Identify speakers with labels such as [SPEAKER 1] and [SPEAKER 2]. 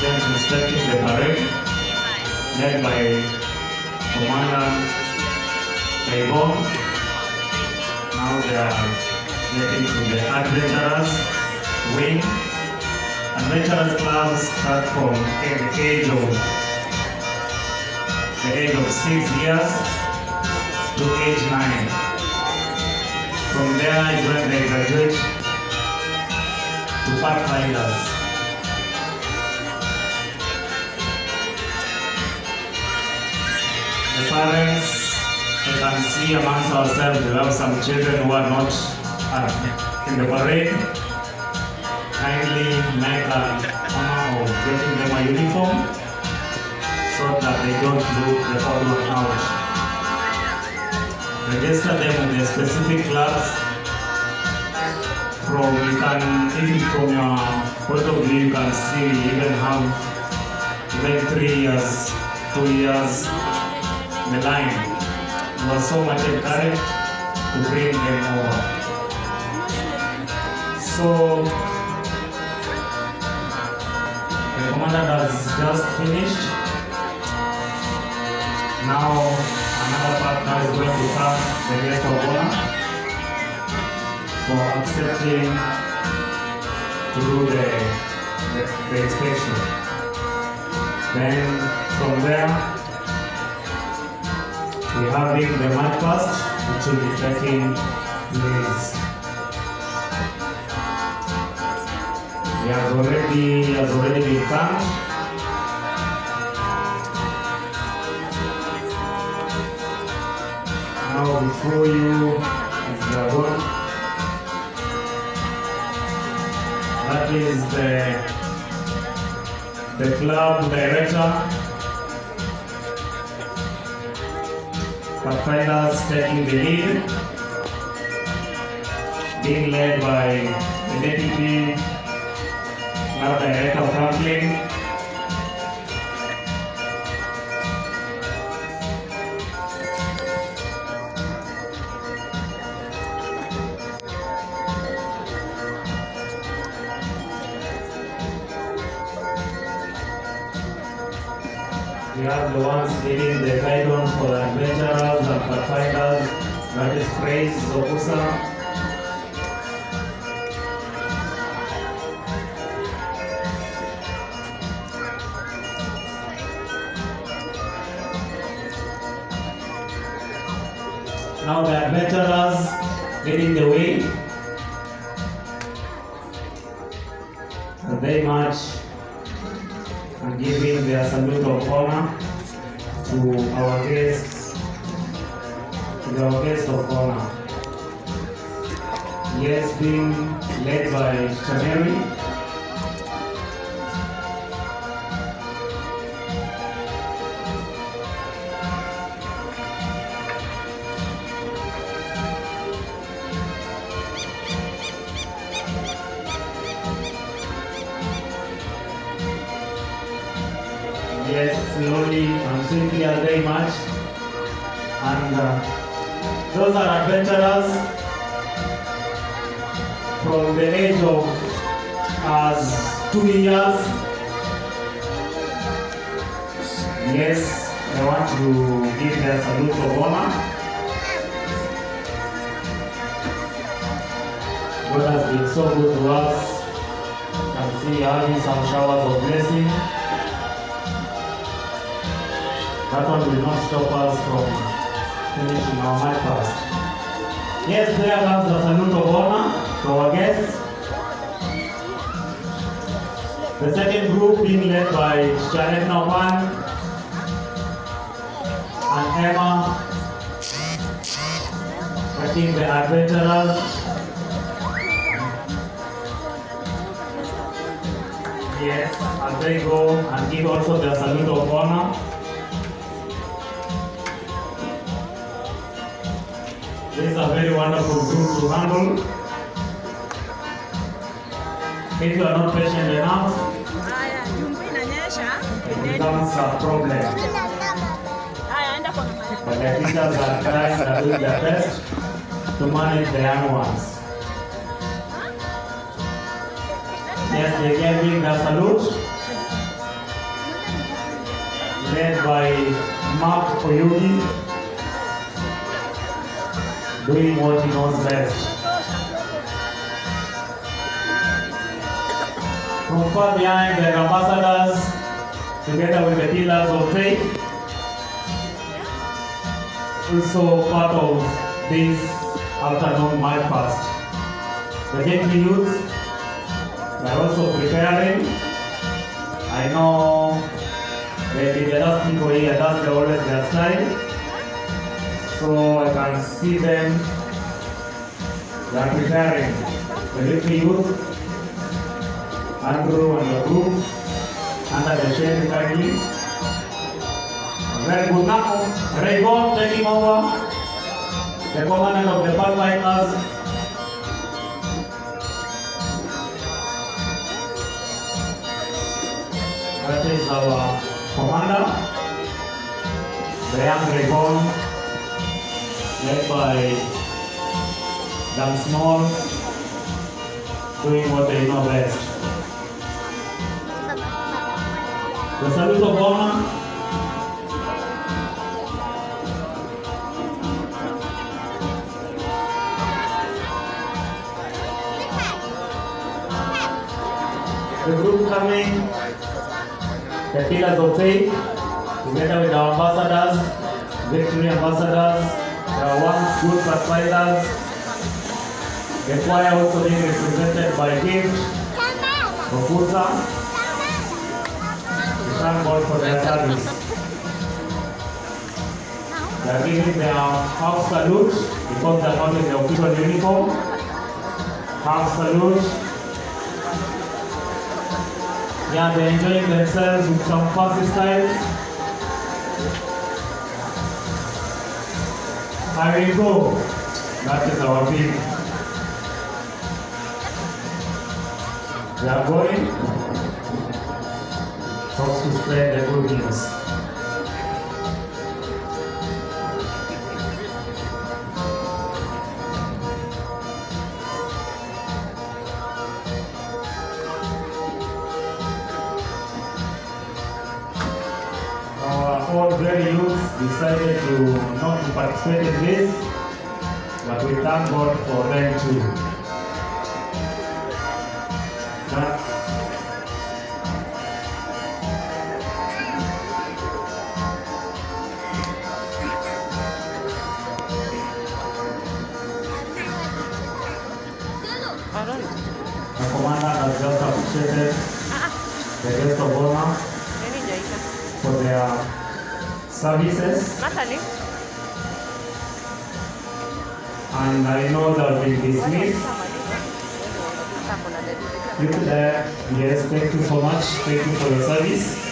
[SPEAKER 1] sent inspecting the parade, led by Commander Taibon. Now they are getting to the adventurers wing. Adventurers clubs start from the age of 6 years to age 9. From there is when they graduate to Pathfinders. The parents, you can see amongst ourselves, we have some children who are not in the parade. Kindly make an honor of getting them a uniform so that they don't look the odd one out. Register them with the specific class. Even from your point of view, you can see we even have even 3 years, 2 years, the line. We are so much encouraged to bring them over. So, the commandant has just finished. Now, another partner is going to thank the guest of honor for accepting to do the inspection. Then, from there, we have the march past, which will be taking place. He has already been thanked. Now before you is Dragon. That is the club director. Pathfinders taking the lead, being led by the deputy club director Franklin. We have the ones leading the guidance for the adventurers and pathfinders, that is Praise Zokusa. Now the adventurers leading the way. As they march and giving their salute of honor to our guests, to our guest of honor. Yes, being led by Chaneri. Yes, slowly and swiftly as they march. And those are adventurers from the age of as 2 years. Yes, I want to give their salute of honor. God has been so good to us. You can see having some showers of blessing. That one will not stop us from finishing our march past. Yes, there comes the salute of honor to our guests. The second group being led by Janet Nauman and Emma, taking the adventurers. Yes, as they go and give also their salute of honor. This is a very wonderful group to handle. If you are not patient enough, it becomes a problem. But the teachers are trying to do their best to manage the young ones. Yes, they gave me the salute. led by Mark Oyugi, doing what he knows best. From far behind, the ambassadors, together with the pillars of faith, also part of this afternoon march past. The gently youth, they are also preparing. I know maybe the last people here, that's always their style. So I can see them, they are preparing. The gently youth, Andrew and your group, under the shade kindly. Very good now. Rayvon taking over, the commandant of the Pathfinders. That is our commander, the young Rayvon, led by Dan Small, doing what they know best. The salute of honor. The group coming, the pillars of faith, together with our ambassadors, victory ambassadors, our once good Pathfinders. The choir also being represented by Gift, Okusa. We thank God for their service. They are giving their half salute because they are not in the official uniform. Half salute. Yeah, they're enjoying themselves with some fancy styles. I will go. That is our big. We are going. Folks to spread the good news. All very youth decided to not to participate in this, but we thank God for them too. The commander has just appreciated the guest of honor for their services, and I know that we dismissed. You there, yes, thank you so much. Thank you for your service.